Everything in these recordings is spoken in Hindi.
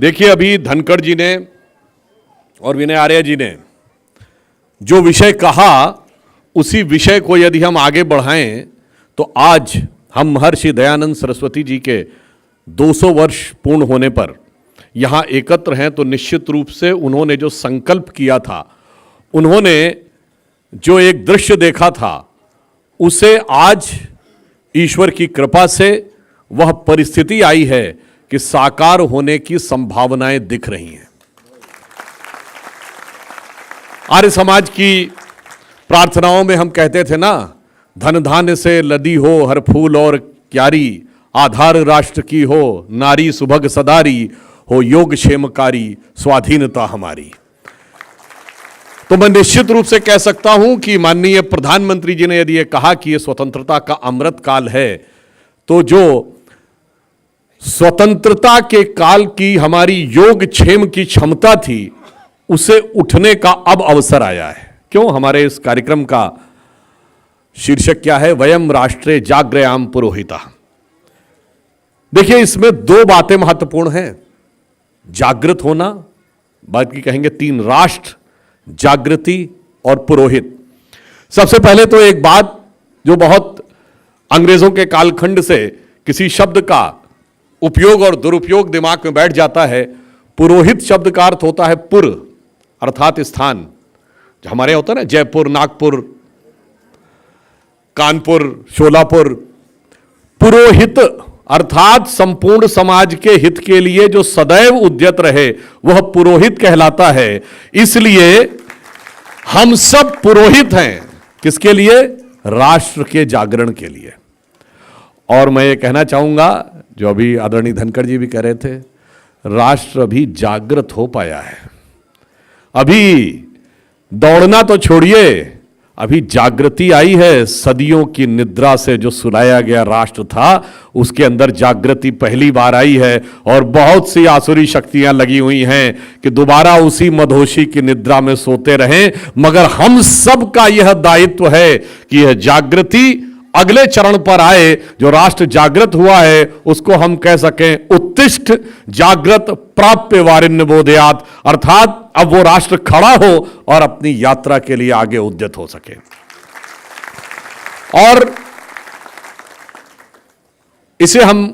देखिए, अभी धनखड़ जी ने और विनय आर्य जी ने जो विषय कहा, उसी विषय को यदि हम आगे बढ़ाएं तो आज हम महर्षि दयानंद सरस्वती जी के 200 वर्ष पूर्ण होने पर यहाँ एकत्र हैं, तो निश्चित रूप से उन्होंने जो संकल्प किया था, उन्होंने जो एक दृश्य देखा था, उसे आज ईश्वर की कृपा से वह परिस्थिति आई है कि साकार होने की संभावनाएं दिख रही हैं। आर्य समाज की प्रार्थनाओं में हम कहते थे ना, धन धान्य से लदी हो हर फूल और क्यारी, आधार राष्ट्र की हो नारी सुभग सदारी, हो योग क्षेमकारी स्वाधीनता हमारी। तो मैं निश्चित रूप से कह सकता हूं कि माननीय प्रधानमंत्री जी ने यदि ये कहा कि ये स्वतंत्रता का अमृत काल है, तो जो स्वतंत्रता के काल की हमारी योग क्षेम की क्षमता थी, उसे उठने का अब अवसर आया है। क्यों? हमारे इस कार्यक्रम का शीर्षक क्या है? वयम राष्ट्रे जाग्रयाम पुरोहिता। देखिए, इसमें दो बातें महत्वपूर्ण हैं, जागृत होना, बाकी कहेंगे 3 राष्ट्र, जागृति और पुरोहित। सबसे पहले तो एक बात जो बहुत अंग्रेजों के कालखंड से किसी शब्द का उपयोग और दुरुपयोग दिमाग में बैठ जाता है। पुरोहित शब्द का अर्थ होता है पुर, अर्थात स्थान। जो हमारे होता है ना, जयपुर, नागपुर, कानपुर, शोलापुर। पुरोहित अर्थात संपूर्ण समाज के हित के लिए जो सदैव उद्यत रहे, वह पुरोहित कहलाता है। इसलिए हम सब पुरोहित हैं। किसके लिए? राष्ट्र के जागरण के लिए। और मैं ये कहना चाहूंगा, जो अभी आदरणीय धनखड़ जी भी कह रहे थे, राष्ट्र अभी जागृत हो पाया है। अभी दौड़ना तो छोड़िए, अभी जागृति आई है। सदियों की निद्रा से जो सुलाया गया राष्ट्र था, उसके अंदर जागृति पहली बार आई है। और बहुत सी आसुरी शक्तियां लगी हुई हैं कि दोबारा उसी मधोशी की निद्रा में सोते रहें। मगर हम सब का यह दायित्व है कि यह जागृति अगले चरण पर आए। जो राष्ट्र जागृत हुआ है, उसको हम कह सकें उत्तिष्ठ जागृत प्राप्य वारिण्य बोधयात, अर्थात अब वो राष्ट्र खड़ा हो और अपनी यात्रा के लिए आगे उद्यत हो सके। और इसे हम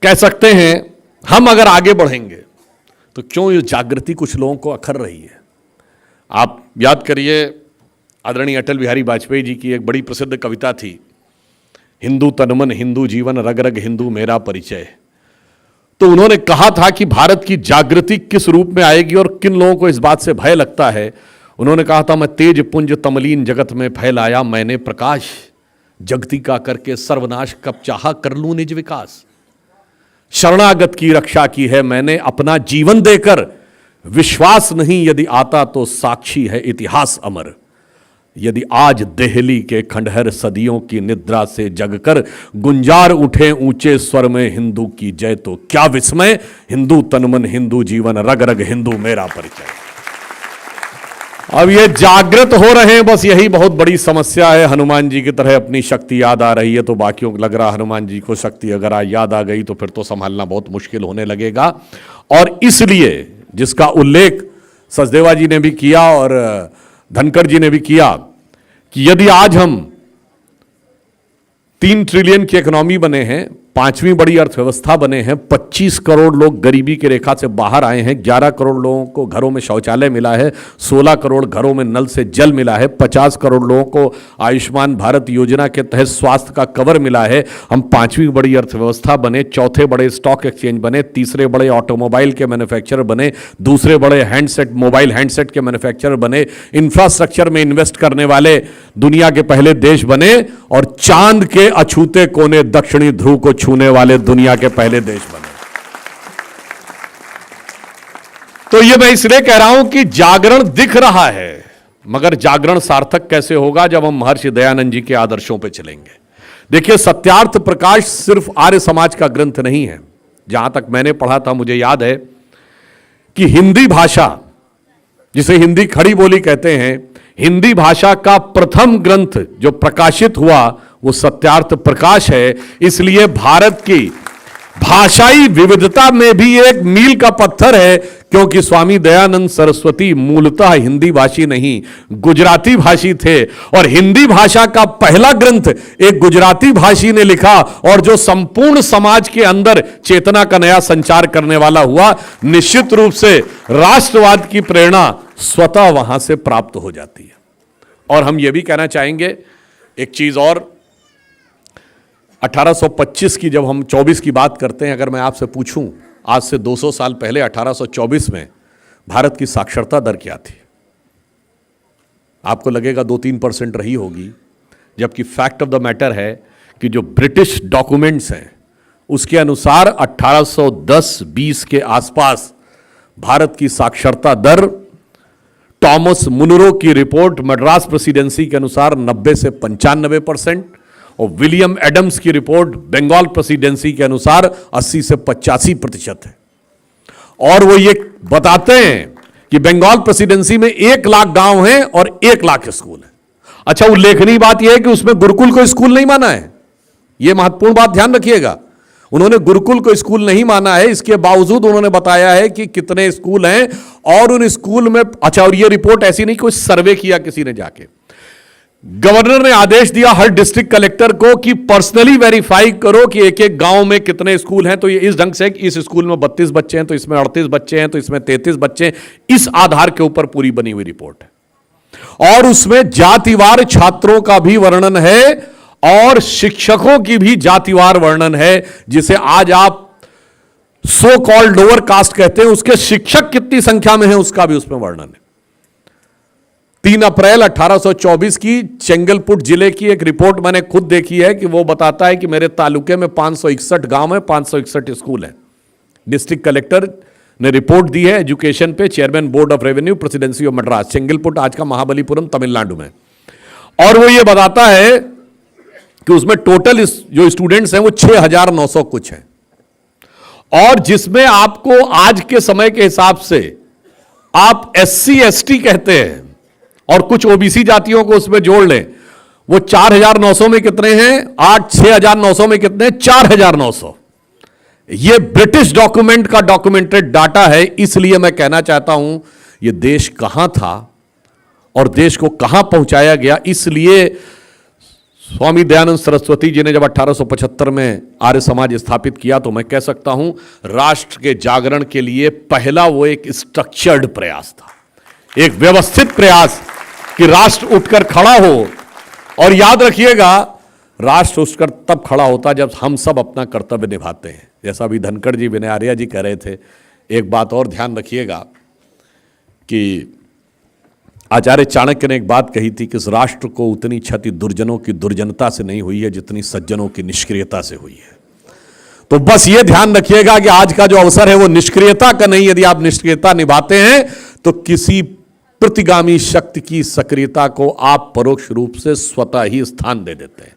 कह सकते हैं, हम अगर आगे बढ़ेंगे तो क्यों ये जागृति कुछ लोगों को अखर रही है। आप याद करिए, आदरणीय अटल बिहारी वाजपेयी जी की एक बड़ी प्रसिद्ध कविता थी, हिंदू तनमन हिंदू जीवन रग रग हिंदू मेरा परिचय। तो उन्होंने कहा था कि भारत की जागृति किस रूप में आएगी और किन लोगों को इस बात से भय लगता है। उन्होंने कहा था, मैं तेज पुंज तमलीन जगत में फैलाया मैंने प्रकाश, जगती का करके सर्वनाश कब चाहा कर लूं निज विकास। शरणागत की रक्षा की है मैंने अपना जीवन देकर, विश्वास नहीं यदि आता तो साक्षी है इतिहास अमर। यदि आज देहली के खंडहर सदियों की निद्रा से जगकर गुंजार उठे ऊंचे स्वर में हिंदू की जय, तो क्या विस्मय, हिंदू तनमन हिंदू जीवन रग रग हिंदू मेरा परिचय। अब ये जागृत हो रहे हैं, बस यही बहुत बड़ी समस्या है। हनुमान जी की तरह अपनी शक्ति याद आ रही है, तो बाकियों को लग रहा हनुमान जी को शक्ति अगर याद आ गई तो फिर तो संभालना बहुत मुश्किल होने लगेगा। और इसलिए जिसका उल्लेख सचदेवा जी ने भी किया और धनखड़ जी ने भी किया कि यदि आज हम 3 ट्रिलियन की इकोनॉमी बने हैं, 5वीं बड़ी अर्थव्यवस्था बने हैं, 25 करोड़ लोग गरीबी की रेखा से बाहर आए हैं, 11 करोड़ लोगों को घरों में शौचालय मिला है, 16 करोड़ घरों में नल से जल मिला है, 50 करोड़ लोगों को आयुष्मान भारत योजना के तहत स्वास्थ्य का कवर मिला है। हम 5वीं बड़ी अर्थव्यवस्था बने, 4थे बड़े स्टॉक एक्सचेंज बने, 3रे बड़े ऑटोमोबाइल के मैन्युफैक्चरर बने, 2रे बड़े हैंडसेट मोबाइल हैंडसेट के मैन्युफैक्चरर बने, इंफ्रास्ट्रक्चर में इन्वेस्ट करने वाले दुनिया के पहले देश बने, और चांद के अछूते कोने दक्षिणी ध्रुव को छूने वाले दुनिया के पहले देश बने। तो ये मैं इसलिए कह रहा हूं कि जागरण दिख रहा है, मगर जागरण सार्थक कैसे होगा? जब हम महर्षि दयानंद जी के आदर्शों पे चलेंगे। देखिए, सत्यार्थ प्रकाश सिर्फ आर्य समाज का ग्रंथ नहीं है। जहां तक मैंने पढ़ा था, मुझे याद है कि हिंदी भाषा, जिसे हिंदी खड़ी बोली कहते हैं, हिंदी भाषा का प्रथम ग्रंथ जो प्रकाशित हुआ वो सत्यार्थ प्रकाश है। इसलिए भारत की भाषाई विविधता में भी एक मील का पत्थर है, क्योंकि स्वामी दयानंद सरस्वती मूलतः हिंदी भाषी नहीं, गुजराती भाषी थे। और हिंदी भाषा का पहला ग्रंथ एक गुजराती भाषी ने लिखा, और जो संपूर्ण समाज के अंदर चेतना का नया संचार करने वाला हुआ। निश्चित रूप से राष्ट्रवाद की प्रेरणा स्वतः वहां से प्राप्त हो जाती है। और हम यह भी कहना चाहेंगे एक चीज और, 1825 की जब हम 24 की बात करते हैं, अगर मैं आपसे पूछूं आज से 200 साल पहले 1824 में भारत की साक्षरता दर क्या थी, आपको लगेगा 2-3% रही होगी, जबकि फैक्ट ऑफ द मैटर है कि जो ब्रिटिश डॉक्यूमेंट्स हैं उसके अनुसार 1810-20 के आसपास भारत की साक्षरता दर, टॉमस मुनरो की रिपोर्ट मद्रास प्रेसिडेंसी के अनुसार 90 से 95%, और विलियम एडम्स की रिपोर्ट बंगाल प्रेसिडेंसी के अनुसार 80 से 85% है। और वो ये बताते हैं कि बंगाल प्रेसिडेंसी में 1 लाख गांव हैं और 1 लाख स्कूल हैं। अच्छा, उल्लेखनीय बात यह है कि उसमें गुरुकुल को स्कूल नहीं माना है। यह महत्वपूर्ण बात ध्यान रखिएगा, उन्होंने गुरुकुल को स्कूल नहीं माना है। इसके बावजूद उन्होंने बताया है कि कितने स्कूल हैं और उन स्कूल में, अच्छा, और यह रिपोर्ट ऐसी नहीं, कोई सर्वे किया किसी ने जाके, गवर्नर ने आदेश दिया हर डिस्ट्रिक्ट कलेक्टर को कि पर्सनली वेरीफाई करो कि एक एक गांव में कितने स्कूल हैं। तो ये इस ढंग से कि इस स्कूल में 32 बच्चे हैं, तो इसमें 38 बच्चे हैं, तो इसमें 33 बच्चे हैं। इस आधार के ऊपर पूरी बनी हुई रिपोर्ट है। और उसमें जातिवार छात्रों का भी वर्णन है और शिक्षकों की भी जातिवार वर्णन है, जिसे आज आप सो कॉल्ड लोअर कास्ट कहते हैं। उसके शिक्षक कितनी संख्या में है उसका भी उसमें वर्णन है। 3 अप्रैल 1824 की चेंगलपुट जिले की एक रिपोर्ट मैंने खुद देखी है कि वो बताता है कि मेरे तालुके में 561 गांव है, 561 स्कूल हैं। डिस्ट्रिक्ट कलेक्टर ने रिपोर्ट दी है एजुकेशन पे, chairman board of revenue, presidency of Madras, Chengalpattu आज का महाबलीपुरम तमिलनाडु में। और वो ये बताता है कि उसमें टोटल जो स्टूडेंट्स हैं वो 6900 कुछ हैं, और जिसमें आपको आज के समय के हिसाब से आप SC ST कहते हैं और कुछ OBC जातियों को उसमें जोड़ लें, वो 4900 में कितने हैं, 6900 में कितने, 4900। ये ब्रिटिश डॉक्यूमेंट का डॉक्यूमेंटेड डाटा है। इसलिए मैं कहना चाहता हूं ये देश कहां था और देश को कहां पहुंचाया गया। इसलिए स्वामी दयानंद सरस्वती जी ने जब 1875 में आर्य समाज स्थापित किया, तो मैं कह सकता हूं राष्ट्र के जागरण के लिए पहला वो एक स्ट्रक्चर्ड प्रयास था, एक व्यवस्थित प्रयास कि राष्ट्र उठकर खड़ा हो। और याद रखिएगा, राष्ट्र उठकर तब खड़ा होता जब हम सब अपना कर्तव्य निभाते हैं। जैसा अभी धनखड़ जी, विनय आर्या जी कह रहे थे, एक बात और ध्यान रखिएगा कि आचार्य चाणक्य ने एक बात कही थी कि इस राष्ट्र को उतनी क्षति दुर्जनों की दुर्जनता से नहीं हुई है जितनी सज्जनों की निष्क्रियता से हुई है। तो बस ये ध्यान रखिएगा कि आज का जो अवसर है वो निष्क्रियता का नहीं। यदि आप निष्क्रियता निभाते हैं तो किसी प्रतिगामी शक्ति की सक्रियता को आप परोक्ष रूप से स्वतः ही स्थान दे देते हैं।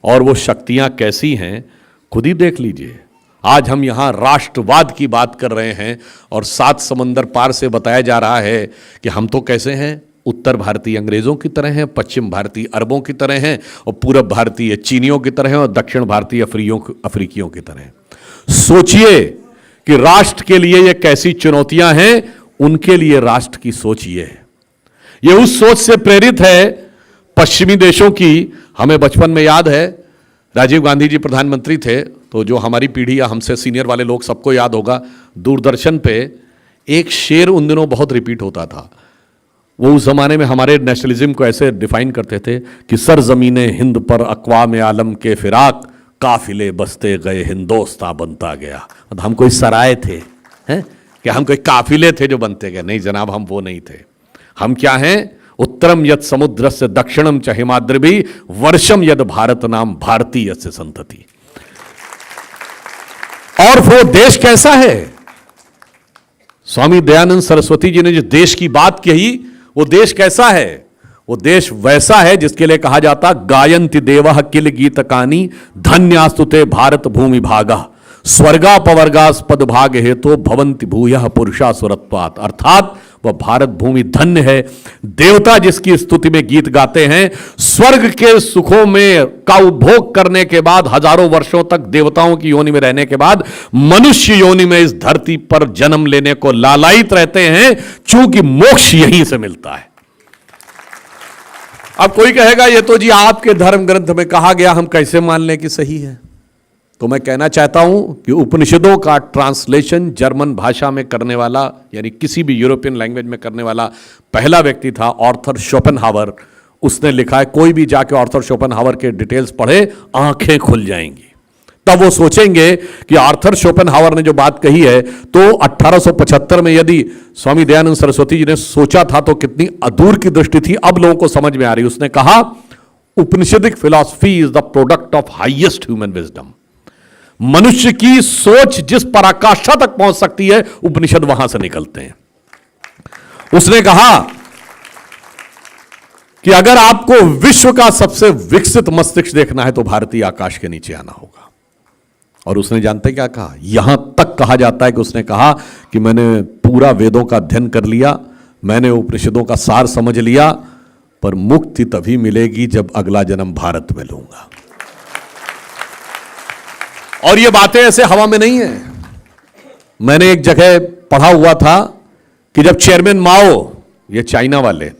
और वो शक्तियां कैसी हैं खुद ही देख लीजिए। आज हम यहाँ राष्ट्रवाद की बात कर रहे हैं और 7 समंदर पार से बताया जा रहा है कि हम तो कैसे हैं, उत्तर भारतीय अंग्रेजों की तरह हैं, पश्चिम भारतीय अरबों की तरह हैं, और पूरब भारतीय चीनियों की तरह हैं, और दक्षिण भारतीय अफ्रीकियों की तरह हैं। सोचिए कि राष्ट्र के लिए ये कैसी चुनौतियां हैं, उनके लिए राष्ट्र की सोच ये है। ये उस सोच से प्रेरित है पश्चिमी देशों की। हमें बचपन में याद है, राजीव गांधी जी प्रधानमंत्री थे, तो जो हमारी पीढ़ी या हमसे सीनियर वाले लोग, सबको याद होगा, दूरदर्शन पे एक शेर उन दिनों बहुत रिपीट होता था। वो उस जमाने में हमारे नेशनलिज्म को ऐसे डिफाइन करते थे कि सरजमीने हिंद पर अक़वाम आलम के फिराक, काफिले बसते गए हिंदोस्तां बनता गया। हम कोई सराय थे हैं कि हम कोई काफिले थे जो बनते गए? नहीं जनाब, हम वो नहीं थे। हम क्या हैं? उत्तरम यद समुद्र से दक्षिणम च हिमाद्रिभि वर्षम यद भारत नाम भारतीय से संतति। और वो देश कैसा है? स्वामी दयानंद सरस्वती जी ने जो देश की बात कही, वो देश कैसा है? वो देश वैसा है जिसके लिए कहा जाता गायन्ति देवः किल गीतकानि धन्यास्तुते भारत भूमि भागा स्वर्गापवर्गास्पद भाग हेतु भवन्ति भूयः पुरुषा सुरत्वात्। अर्थात वह भारत भूमि धन्य है। देवता जिसकी स्तुति में गीत गाते हैं, स्वर्ग के सुखों में का उपभोग करने के बाद, हजारों वर्षों तक देवताओं की योनि में रहने के बाद मनुष्य योनि में इस धरती पर जन्म लेने को लालायित रहते हैं, चूंकि मोक्ष यहीं से मिलता है। अब कोई कहेगा ये तो जी आपके धर्म ग्रंथ में कहा गया, हम कैसे मान लें कि सही है? तो मैं कहना चाहता हूं कि उपनिषदों का ट्रांसलेशन जर्मन भाषा में करने वाला, यानी किसी भी यूरोपियन लैंग्वेज में करने वाला पहला व्यक्ति था आर्थर शोपेनहावर। उसने लिखा है, कोई भी जाके आर्थर शोपेनहावर के डिटेल्स पढ़े, आंखें खुल जाएंगी। तब वो सोचेंगे कि आर्थर शोपेनहावर ने जो बात कही है, तो 1875 में यदि स्वामी दयानंद सरस्वती जी ने सोचा था तो कितनी अदूर की दृष्टि थी, अब लोगों को समझ में आ रही। उसने कहा, Upanishadic philosophy is the product of highest human wisdom. मनुष्य की सोच जिस पराकाष्ठा तक पहुंच सकती है, उपनिषद वहां से निकलते हैं। उसने कहा कि अगर आपको विश्व का सबसे विकसित मस्तिष्क देखना है तो भारतीय आकाश के नीचे आना होगा। और उसने जानते क्या कहा? यहां तक कहा जाता है कि उसने कहा कि मैंने पूरा वेदों का अध्ययन कर लिया, मैंने उपनिषदों का सार समझ लिया, पर मुक्ति तभी मिलेगी जब अगला जन्म भारत में लूंगा। और ये बातें ऐसे हवा में नहीं है। मैंने एक जगह पढ़ा हुआ था कि जब चेयरमैन माओ, ये चाइना वाले,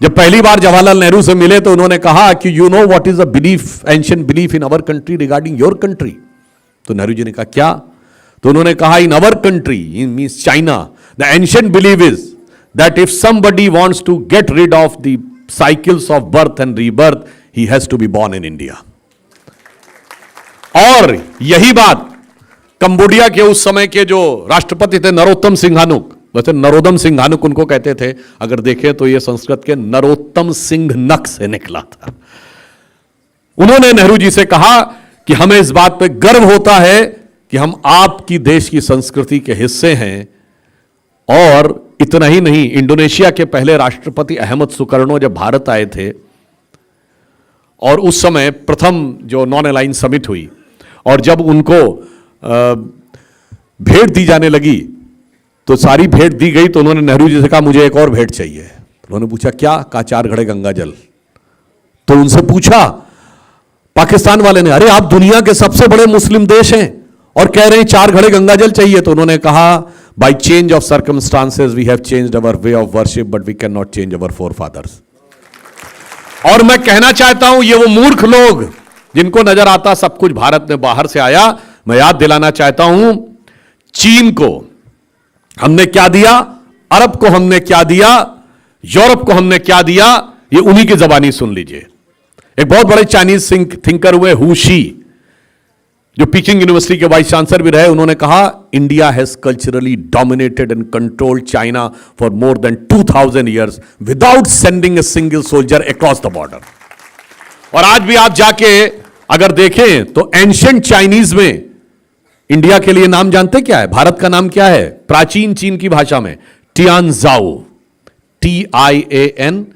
जब पहली बार जवाहरलाल नेहरू से मिले तो उन्होंने कहा कि you know what is the belief, ancient belief in our country regarding your country. तो नेहरू जी ने कहा क्या? तो उन्होंने कहा, in our country, in means China, the ancient believe is that if somebody wants to get rid of the cycles of birth and rebirth, he has to be born in India. और यही बात कंबोडिया के उस समय के जो राष्ट्रपति थे नरोत्तम सिंघानुक, वैसे नरोदम सिंघानुक उनको कहते थे, अगर देखें तो यह संस्कृत के नरोत्तम सिंह नक से निकला था। उन्होंने नेहरू जी से कहा कि हमें इस बात पे गर्व होता है कि हम आपकी देश की संस्कृति के हिस्से हैं। और इतना ही नहीं, इंडोनेशिया के पहले राष्ट्रपति अहमद सुकर्णो जब भारत आए थे, और उस समय प्रथम जो नॉन अलाइन समिट हुई, और जब उनको भेंट दी जाने लगी तो सारी भेंट दी गई, तो उन्होंने नेहरू जी से कहा मुझे एक और भेंट चाहिए। उन्होंने पूछा क्या? कहा 4 घड़े गंगा जल। तो उनसे पूछा पाकिस्तान वाले ने, अरे आप दुनिया के सबसे बड़े मुस्लिम देश हैं और कह रहे हैं 4 घड़े गंगा जल चाहिए। तो उन्होंने कहा, by change of circumstances we have changed our way of worship, but we can not change our forefathers. और मैं कहना चाहता हूं, ये वो मूर्ख लोग जिनको नजर आता सब कुछ भारत में बाहर से आया, मैं याद दिलाना चाहता हूं, चीन को हमने क्या दिया, अरब को हमने क्या दिया, यूरोप को हमने क्या दिया, ये उन्हीं की जबानी सुन लीजिए। एक बहुत बड़े चाइनीज थिंकर हुए हु शी, जो पीकिंग यूनिवर्सिटी के वाइस चांसलर भी रहे, उन्होंने कहा, India has culturally dominated and controlled China for more than 2000 years without sending a single soldier across the border. और आज भी आप जाके अगर देखें तो एंशिएंट चाइनीज में इंडिया के लिए नाम जानते क्या है? भारत का नाम क्या है प्राचीन चीन की भाषा में? टियानजाओ, TIANZHOU।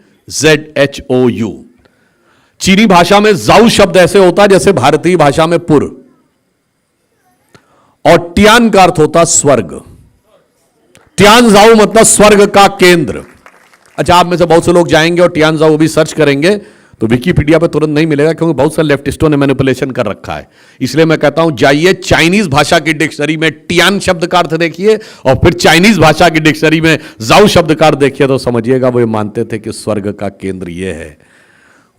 चीनी भाषा में जाऊ शब्द ऐसे होता है जैसे भारतीय भाषा में पुर, और टियान का अर्थ होता स्वर्ग। टियानजाओ मतलब स्वर्ग का केंद्र। अच्छा, आप में से बहुत से लोग जाएंगे और टियानजाओ भी सर्च करेंगे तो विकिपीडिया पे तुरंत नहीं मिलेगा, क्योंकि बहुत सारे लेफ्टिस्टों ने मैनिपुलेशन कर रखा है। इसलिए मैं कहता हूं, जाइए चाइनीज भाषा की डिक्शनरी में टियान शब्द का अर्थ देखिए, और फिर चाइनीज भाषा की डिक्शनरी में जाऊ शब्द का अर्थ देखिए, तो समझिएगा वो मानते थे कि स्वर्ग का केंद्र ये है।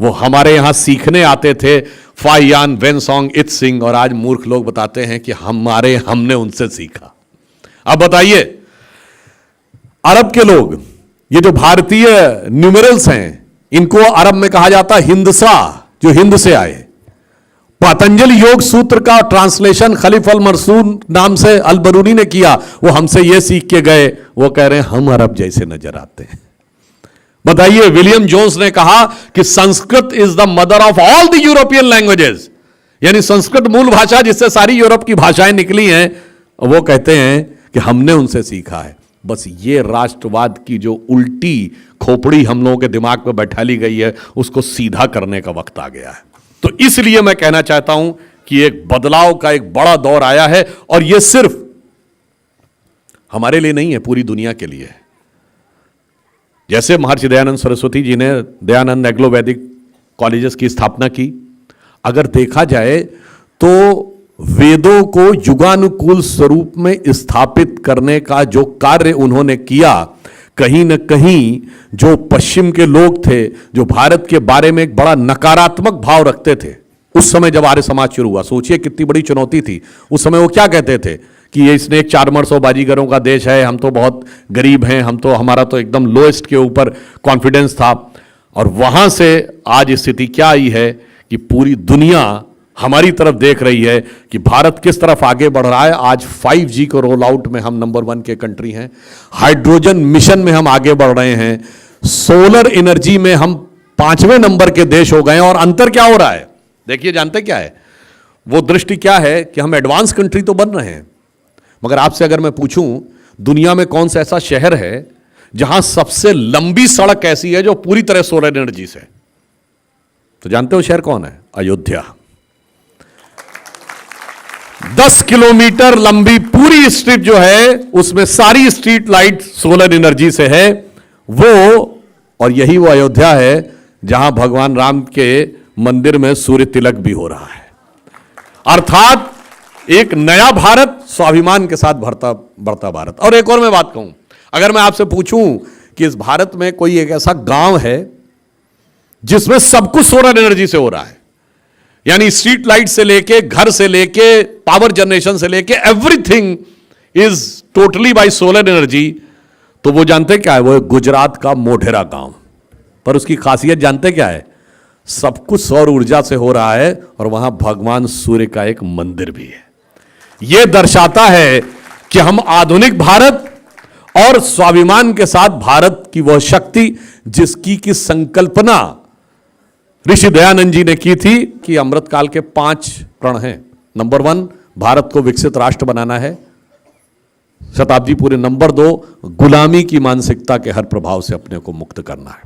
वो हमारे यहां सीखने आते थे, फाइयान वेनसोंग इत्सिंग, और आज मूर्ख लोग बताते हैं कि हमने उनसे सीखा। अब बताइए, अरब के लोग, ये जो भारतीय न्यूमेरल्स हैं, इनको अरब में कहा जाता है हिंदसा, जो हिंद से आए। पतंजलि योग सूत्र का ट्रांसलेशन खलीफ अल मरसून नाम से अल बरूनी ने किया, वो हमसे ये सीख के गए, वो कह रहे हैं हम अरब जैसे नजर आते हैं। बताइए, विलियम जोन्स ने कहा कि Sanskrit is the mother of all the European languages, यानी संस्कृत मूल भाषा जिससे सारी यूरोप की भाषाएं निकली हैं। वो कहते हैं कि हमने उनसे सीखा है। बस ये राष्ट्रवाद की जो उल्टी खोपड़ी हम लोगों के दिमाग में बैठा ली गई है, उसको सीधा करने का वक्त आ गया है। तो इसलिए मैं कहना चाहता हूं कि एक बदलाव का एक बड़ा दौर आया है, और यह सिर्फ हमारे लिए नहीं है, पूरी दुनिया के लिए है। जैसे महर्षि दयानंद सरस्वती जी ने दयानंद एग्लो वैदिक कॉलेजेस की स्थापना की, अगर देखा जाए तो वेदों को युगानुकूल स्वरूप में स्थापित करने का जो कार्य उन्होंने किया, कहीं न कहीं जो पश्चिम के लोग थे, जो भारत के बारे में एक बड़ा नकारात्मक भाव रखते थे, उस समय जब आर्य समाज शुरू हुआ, सोचिए कितनी बड़ी चुनौती थी उस समय। वो क्या कहते थे कि ये इसने एक 400 बाजीगरों का देश है, हम तो बहुत गरीब हैं, हम तो, हमारा तो एकदम लोएस्ट के ऊपर कॉन्फिडेंस था। और वहां से आज स्थिति क्या आई है कि पूरी दुनिया हमारी तरफ देख रही है कि भारत किस तरफ आगे बढ़ रहा है। आज 5G को रोल आउट में हम नंबर 1 के कंट्री हैं, हाइड्रोजन मिशन में हम आगे बढ़ रहे हैं, सोलर एनर्जी में हम 5वें नंबर के देश हो गए हैं। और अंतर क्या हो रहा है देखिए, जानते क्या है वो दृष्टि क्या है कि हम एडवांस कंट्री तो बन रहे हैं, मगर आपसे अगर मैं पूछूं दुनिया में कौन सा ऐसा शहर है जहां सबसे लंबी सड़क ऐसी है जो पूरी तरह सोलर एनर्जी से, तो जानते हो शहर कौन है? अयोध्या। 10 किलोमीटर लंबी पूरी स्ट्रीट जो है उसमें सारी स्ट्रीट लाइट सोलर एनर्जी से है वो, और यही वो अयोध्या है जहां भगवान राम के मंदिर में सूर्य तिलक भी हो रहा है। अर्थात एक नया भारत, स्वाभिमान के साथ बढ़ता भारत। और एक और मैं बात कहूं, अगर मैं आपसे पूछूं कि इस भारत में कोई एक ऐसा गांव है जिसमें सब कुछ सोलर एनर्जी से हो रहा है, यानी स्ट्रीट लाइट से लेके, घर से लेके, पावर जनरेशन से लेके, everything is totally bye solar energy, तो वो जानते क्या है? वो गुजरात का मोढेरा गांव। पर उसकी खासियत जानते क्या है? सब कुछ सौर ऊर्जा से हो रहा है और वहां भगवान सूर्य का एक मंदिर भी है। यह दर्शाता है कि हम आधुनिक भारत और स्वाभिमान के साथ भारत की वह शक्ति जिसकी की संकल्पना ऋषि दयानंद जी ने की थी कि अमृतकाल के 5 प्रण हैं। नंबर 1 भारत को विकसित राष्ट्र बनाना है, शताब्दी पूरे। नंबर 2 गुलामी की मानसिकता के हर प्रभाव से अपने को मुक्त करना है,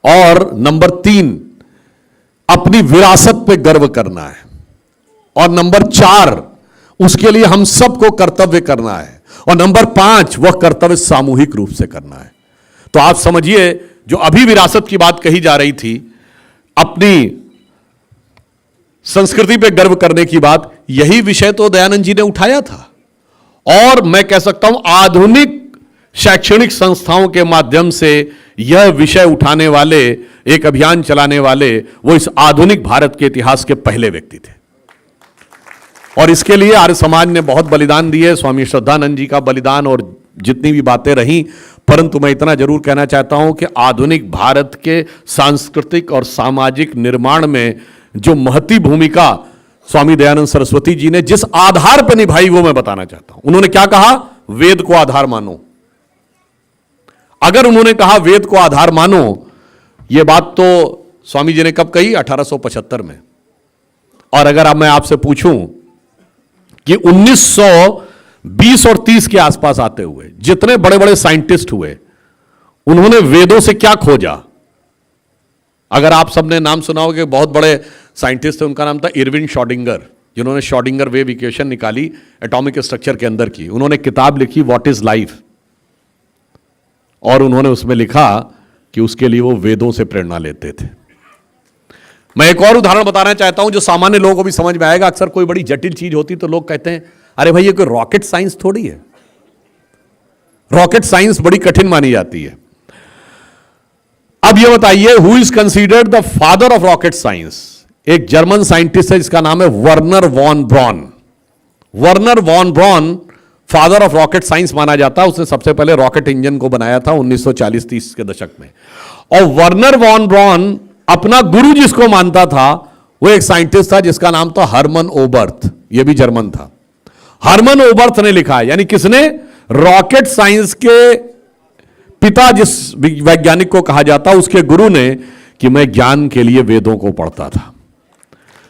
और नंबर 3 अपनी विरासत पे गर्व करना है, और नंबर 4 उसके लिए हम सबको कर्तव्य करना है, और नंबर 5 वह कर्तव्य सामूहिक रूप से करना है। तो आप समझिए जो अभी विरासत की बात कही जा रही थी, अपनी संस्कृति पे गर्व करने की बात, यही विषय तो दयानंद जी ने उठाया था। और मैं कह सकता हूं आधुनिक शैक्षणिक संस्थाओं के माध्यम से यह विषय उठाने वाले, एक अभियान चलाने वाले, वो इस आधुनिक भारत के इतिहास के पहले व्यक्ति थे। और इसके लिए आर्य समाज ने बहुत बलिदान दिए, स्वामी श्रद्धानंद जी का बलिदान और जितनी भी बातें रहीं। परंतु मैं इतना जरूर कहना चाहता हूं कि आधुनिक भारत के सांस्कृतिक और सामाजिक निर्माण में जो महती भूमिका स्वामी दयानंद सरस्वती जी ने जिस आधार पर निभाई, वो मैं बताना चाहता हूं। उन्होंने क्या कहा? वेद को आधार मानो। अगर उन्होंने कहा वेद को आधार मानो, यह बात तो स्वामी जी ने कब कही? 1875 में। और अगर अब मैं आपसे पूछूं कि 1920 और 30 के आसपास आते हुए जितने बड़े बड़े साइंटिस्ट हुए, उन्होंने वेदों से क्या खोजा? अगर आप सबने नाम सुना होगा, बहुत बड़े साइंटिस्ट थे, उनका नाम था इरविन श्रोडिंगर, जिन्होंने श्रोडिंगर वेव इक्वेशन निकाली एटॉमिक स्ट्रक्चर के अंदर की। उन्होंने किताब लिखी व्हाट इज लाइफ, और उन्होंने उसमें लिखा कि उसके लिए वो वेदों से प्रेरणा लेते थे। मैं एक और उदाहरण बताना चाहता हूं जो सामान्य लोगों को भी समझ में आएगा। अक्सर कोई बड़ी जटिल चीज होती तो लोग कहते हैं अरे भाई ये कोई रॉकेट साइंस थोड़ी है, रॉकेट साइंस बड़ी कठिन मानी जाती है। अब ये बताइए, who is considered the father of rocket science? एक जर्मन साइंटिस्ट है जिसका नाम है Wernher von Braun. Wernher von Braun father of rocket science माना जाता है। उसने सबसे पहले रॉकेट इंजन को बनाया था 1940-30 के दशक में। और वर्नर वॉन ब्रॉन अपना गुरु जिसको मानता था, वो एक साइंटिस्ट था जिसका नाम था हरमन ओबर्थ। ये भी जर्मन था। हरमन ओबर्थ ने लिखा है, यानी किसने? रॉकेट साइंस के पिता जिस वैज्ञानिक को कहा जाता, उसके गुरु ने, कि मैं ज्ञान के लिए वेदों को पढ़ता था।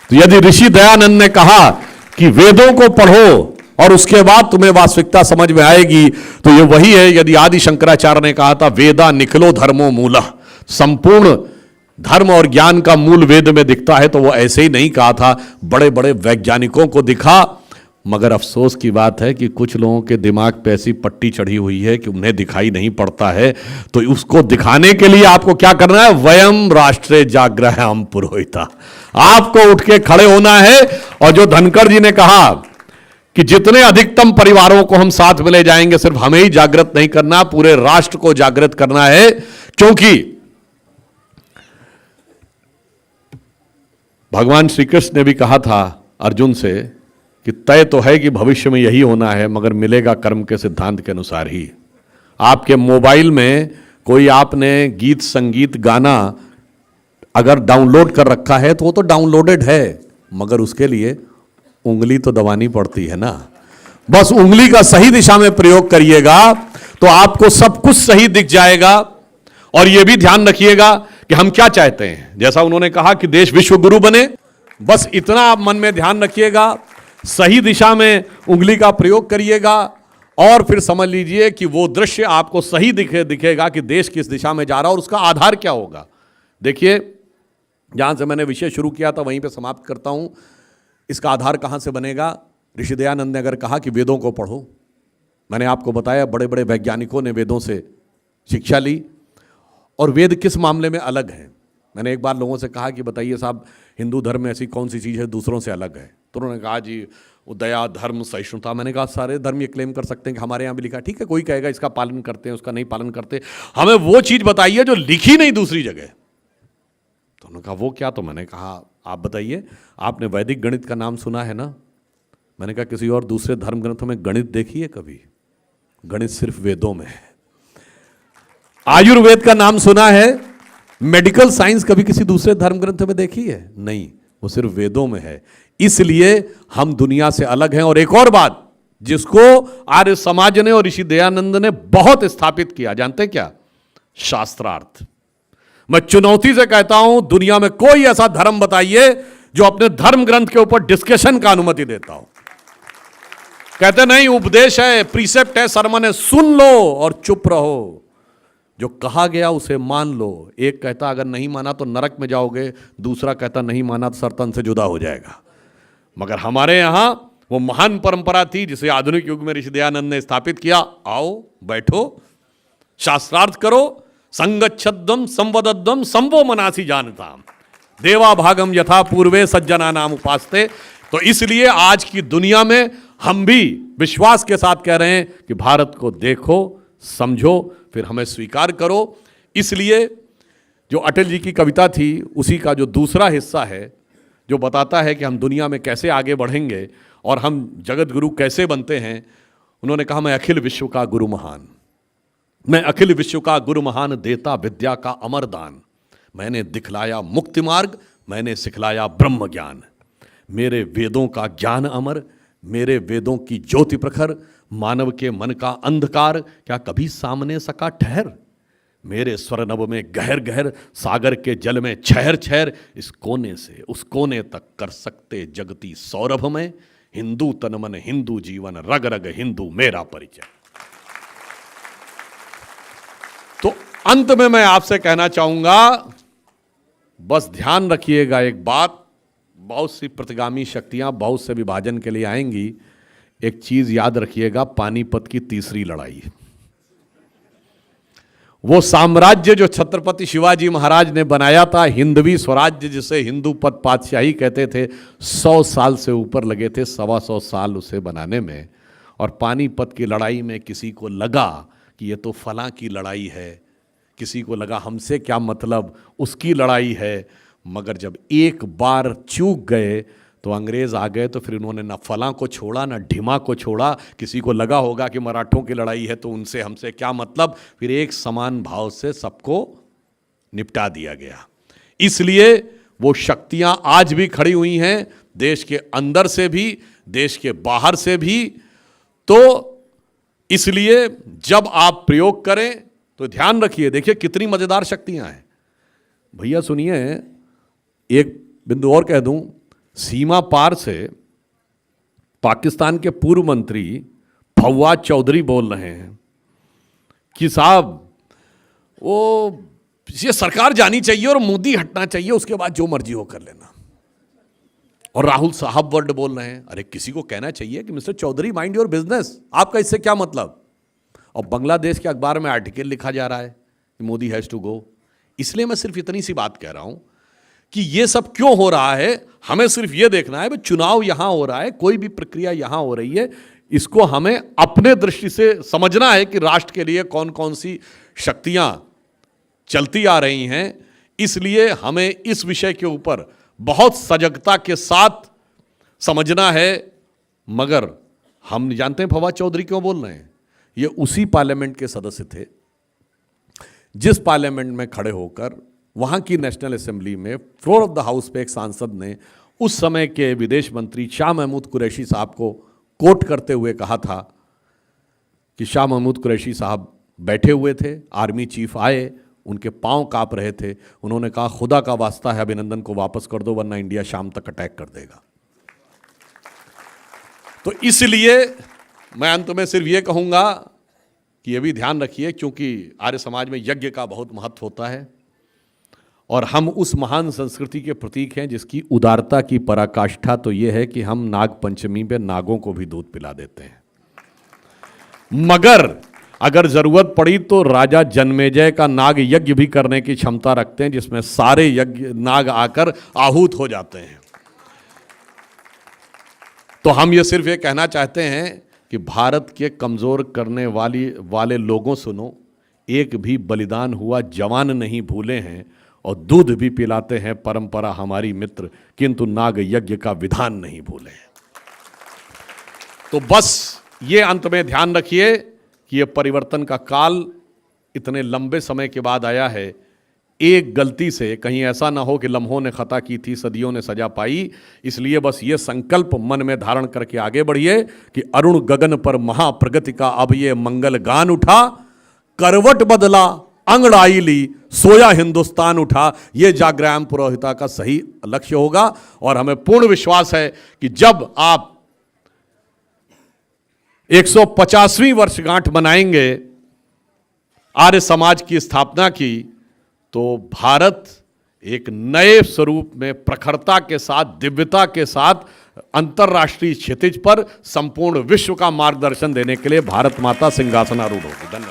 तो यदि ऋषि दयानंद ने कहा कि वेदों को पढ़ो और उसके बाद तुम्हें वास्तविकता समझ में आएगी, तो ये वही है यदि आदि शंकराचार्य ने कहा था वेदा निखलो धर्मो मूलः, संपूर्ण धर्म और ज्ञान का मूल वेद में दिखता है, तो वो ऐसे ही नहीं कहा था। बड़े बड़े वैज्ञानिकों को दिखा, मगर अफसोस की बात है कि कुछ लोगों के दिमाग पे ऐसी पट्टी चढ़ी हुई है कि उन्हें दिखाई नहीं पड़ता है। तो उसको दिखाने के लिए आपको क्या करना है? वयम राष्ट्रे जाग्रहम पुरोहिता, आपको उठ के खड़े होना है। और जो धनखड़ जी ने कहा कि जितने अधिकतम परिवारों को हम साथ में ले जाएंगे, सिर्फ हमें ही जागृत नहीं करना, पूरे राष्ट्र को जागृत करना है। क्योंकि भगवान श्री कृष्ण ने भी कहा था अर्जुन से कि तय तो है कि भविष्य में यही होना है, मगर मिलेगा कर्म के सिद्धांत के अनुसार ही। आपके मोबाइल में कोई आपने गीत संगीत गाना अगर डाउनलोड कर रखा है तो वो तो डाउनलोडेड है, मगर उसके लिए उंगली तो दबानी पड़ती है ना। बस उंगली का सही दिशा में प्रयोग करिएगा तो आपको सब कुछ सही दिख जाएगा। और यह भी ध्यान रखिएगा कि हम क्या चाहते हैं। जैसा उन्होंने कहा कि देश विश्व गुरु बने, बस इतना आप मन में ध्यान रखिएगा, सही दिशा में उंगली का प्रयोग करिएगा और फिर समझ लीजिए कि वो दृश्य आपको सही दिखेगा कि देश किस दिशा में जा रहा है और उसका आधार क्या होगा। देखिए, जहां से मैंने विषय शुरू किया था वहीं पे समाप्त करता हूं। इसका आधार कहां से बनेगा? ऋषि दयानंद ने अगर कहा कि वेदों को पढ़ो, मैंने आपको बताया बड़े बड़े वैज्ञानिकों ने वेदों से शिक्षा ली। और वेद किस मामले में अलग है? मैंने एक बार लोगों से कहा कि बताइए साहब, हिंदू धर्म में ऐसी कौन सी चीज़ है दूसरों से अलग है? तो उन्होंने कहा जी वो दया, धर्म, सहिष्णुता। मैंने कहा सारे धर्म ये क्लेम कर सकते हैं कि हमारे यहाँ भी लिखा है। ठीक है, कोई कहेगा इसका पालन करते हैं, उसका नहीं पालन करते, हमें वो चीज़ बताइए जो लिखी नहीं दूसरी जगह। तो उन्होंने कहा वो क्या? तो मैंने कहा आप बताइए, आपने वैदिक गणित का नाम सुना है ना? मैंने कहा किसी और दूसरे धर्म ग्रंथों में गणित देखी है कभी? गणित सिर्फ वेदों में है। आयुर्वेद का नाम सुना है? मेडिकल साइंस कभी किसी दूसरे धर्म ग्रंथ में देखी है? नहीं, वो सिर्फ वेदों में है। इसलिए हम दुनिया से अलग हैं। और एक और बात जिसको आर्य समाज ने और ऋषि दयानंद ने बहुत स्थापित किया, जानते हैं क्या? शास्त्रार्थ। मैं चुनौती से कहता हूं, दुनिया में कोई ऐसा धर्म बताइए जो अपने धर्म ग्रंथ के ऊपर डिस्कशन का अनुमति देता हो। कहते नहीं, उपदेश है, प्रीसेप्ट है, सरमन है, सुन लो और चुप रहो, जो कहा गया उसे मान लो। एक कहता अगर नहीं माना तो नरक में जाओगे, दूसरा कहता नहीं माना तो सरतन से जुदा हो जाएगा। मगर हमारे यहां वो महान परंपरा थी जिसे आधुनिक युग में ऋषि दयानंद ने स्थापित किया। आओ, बैठो, शास्त्रार्थ करो, संगच्छद्वम संवदद्वम संवो मनासी जानता, देवा भागम यथा पूर्वे सज्जना नाम उपासते। तो इसलिए आज की दुनिया में हम भी विश्वास के साथ कह रहे हैं कि भारत को देखो, समझो, फिर हमें स्वीकार करो। इसलिए जो अटल जी की कविता थी उसी का जो दूसरा हिस्सा है जो बताता है कि हम दुनिया में कैसे आगे बढ़ेंगे और हम जगत गुरु कैसे बनते हैं। उन्होंने कहा मैं अखिल विश्व का गुरु महान, मैं अखिल विश्व का गुरु महान, देता विद्या का अमर दान, मैंने दिखलाया मुक्ति मार्ग, मैंने सिखलाया ब्रह्म ज्ञान, मेरे वेदों का ज्ञान अमर, मेरे वेदों की ज्योति प्रखर, मानव के मन का अंधकार क्या कभी सामने सका ठहर, मेरे स्वरनभ में गहर गहर, सागर के जल में छहर छहर, इस कोने से उस कोने तक कर सकते जगती सौरभ में, हिंदू तन मन हिंदू जीवन, रग रग हिंदू मेरा परिचय। तो अंत में मैं आपसे कहना चाहूंगा, बस ध्यान रखिएगा एक बात, बहुत सी प्रतिगामी शक्तियां बहुत से विभाजन के लिए आएंगी। एक चीज याद रखिएगा, पानीपत की तीसरी लड़ाई, वो साम्राज्य जो छत्रपति शिवाजी महाराज ने बनाया था, हिंदवी स्वराज्य जिसे हिंदू पद पातशाही कहते थे, 100 साल से ऊपर लगे थे, 125 साल उसे बनाने में। और पानीपत की लड़ाई में किसी को लगा कि ये तो फलां की लड़ाई है, किसी को लगा हमसे क्या मतलब, उसकी लड़ाई है। मगर जब एक बार चूक गए तो अंग्रेज आ गए, तो फिर उन्होंने ना फलां को छोड़ा ना ढिमा को छोड़ा। किसी को लगा होगा कि मराठों की लड़ाई है तो उनसे हमसे क्या मतलब, फिर एक समान भाव से सबको निपटा दिया गया। इसलिए वो शक्तियां आज भी खड़ी हुई हैं, देश के अंदर से भी, देश के बाहर से भी। तो इसलिए जब आप प्रयोग करें तो ध्यान रखिए, देखिए कितनी मजेदार शक्तियां हैं भैया। सुनिए, एक बिंदु और कह दूं, सीमा पार से पाकिस्तान के पूर्व मंत्री फवाद चौधरी बोल रहे हैं कि साहब वो ये सरकार जानी चाहिए और मोदी हटना चाहिए, उसके बाद जो मर्जी हो कर लेना। और राहुल साहब वर्ड बोल रहे हैं। अरे किसी को कहना चाहिए कि mister Chaudhary mind your business, आपका इससे क्या मतलब। और बांग्लादेश के अखबार में आर्टिकल लिखा जा रहा है कि मोदी हैज़ टू गो। इसलिए मैं सिर्फ इतनी सी बात कह रहा हूं कि ये सब क्यों हो रहा है, हमें सिर्फ ये देखना है। चुनाव यहां हो रहा है, कोई भी प्रक्रिया यहां हो रही है, इसको हमें अपने दृष्टि से समझना है कि राष्ट्र के लिए कौन कौन सी शक्तियां चलती आ रही हैं। इसलिए हमें इस विषय के ऊपर बहुत सजगता के साथ समझना है। मगर हम जानते हैं फवाद चौधरी क्यों बोल रहे हैं। ये उसी पार्लियामेंट के सदस्य थे जिस पार्लियामेंट में खड़े होकर वहां की नेशनल असेंबली में फ्लोर ऑफ द हाउस पे एक सांसद ने उस समय के विदेश मंत्री शाह महमूद कुरैशी साहब को कोट करते हुए कहा था कि शाह महमूद कुरैशी साहब बैठे हुए थे, आर्मी चीफ आए, उनके पांव कांप रहे थे, उन्होंने कहा खुदा का वास्ता है अभिनंदन को वापस कर दो वरना इंडिया शाम तक अटैक कर देगा। तो इसलिए मैं अंत में सिर्फ ये कहूंगा कि ये भी ध्यान रखिए, क्योंकि आर्य समाज में यज्ञ का बहुत महत्व होता है और हम उस महान संस्कृति के प्रतीक हैं जिसकी उदारता की पराकाष्ठा तो ये है कि हम नाग पंचमी पे नागों को भी दूध पिला देते हैं। मगर अगर जरूरत पड़ी तो राजा जन्मेजय का नाग यज्ञ भी करने की क्षमता रखते हैं, जिसमें सारे यज्ञ नाग आकर आहूत हो जाते हैं। तो हम ये सिर्फ ये कहना चाहते हैं कि भारत के कमजोर करने वाले लोगों सुनो, एक भी बलिदान हुआ जवान नहीं भूले हैं और दूध भी पिलाते हैं परंपरा हमारी मित्र, किंतु नाग यज्ञ का विधान नहीं भूले हैं। तो बस ये अंत में ध्यान रखिए कि ये परिवर्तन का काल इतने लंबे समय के बाद आया है। एक गलती से कहीं ऐसा ना हो कि लम्हों ने खता की थी सदियों ने सजा पाई। इसलिए बस ये संकल्प मन में धारण करके आगे बढ़िए कि अरुण गगन पर महाप्रगति का अब ये मंगल गान उठा, करवट बदला अंगड़ाई ली, सोया हिंदुस्तान उठा। ये जागरण पुरोहिता का सही लक्ष्य होगा और हमें पूर्ण विश्वास है कि जब आप 150वीं वर्षगांठ मनाएंगे आर्य समाज की स्थापना की, तो भारत एक नए स्वरूप में प्रखरता के साथ, दिव्यता के साथ अंतर्राष्ट्रीय क्षितिज पर संपूर्ण विश्व का मार्गदर्शन देने के लिए भारत माता सिंहासनारूढ़ होगी। धन्यवाद।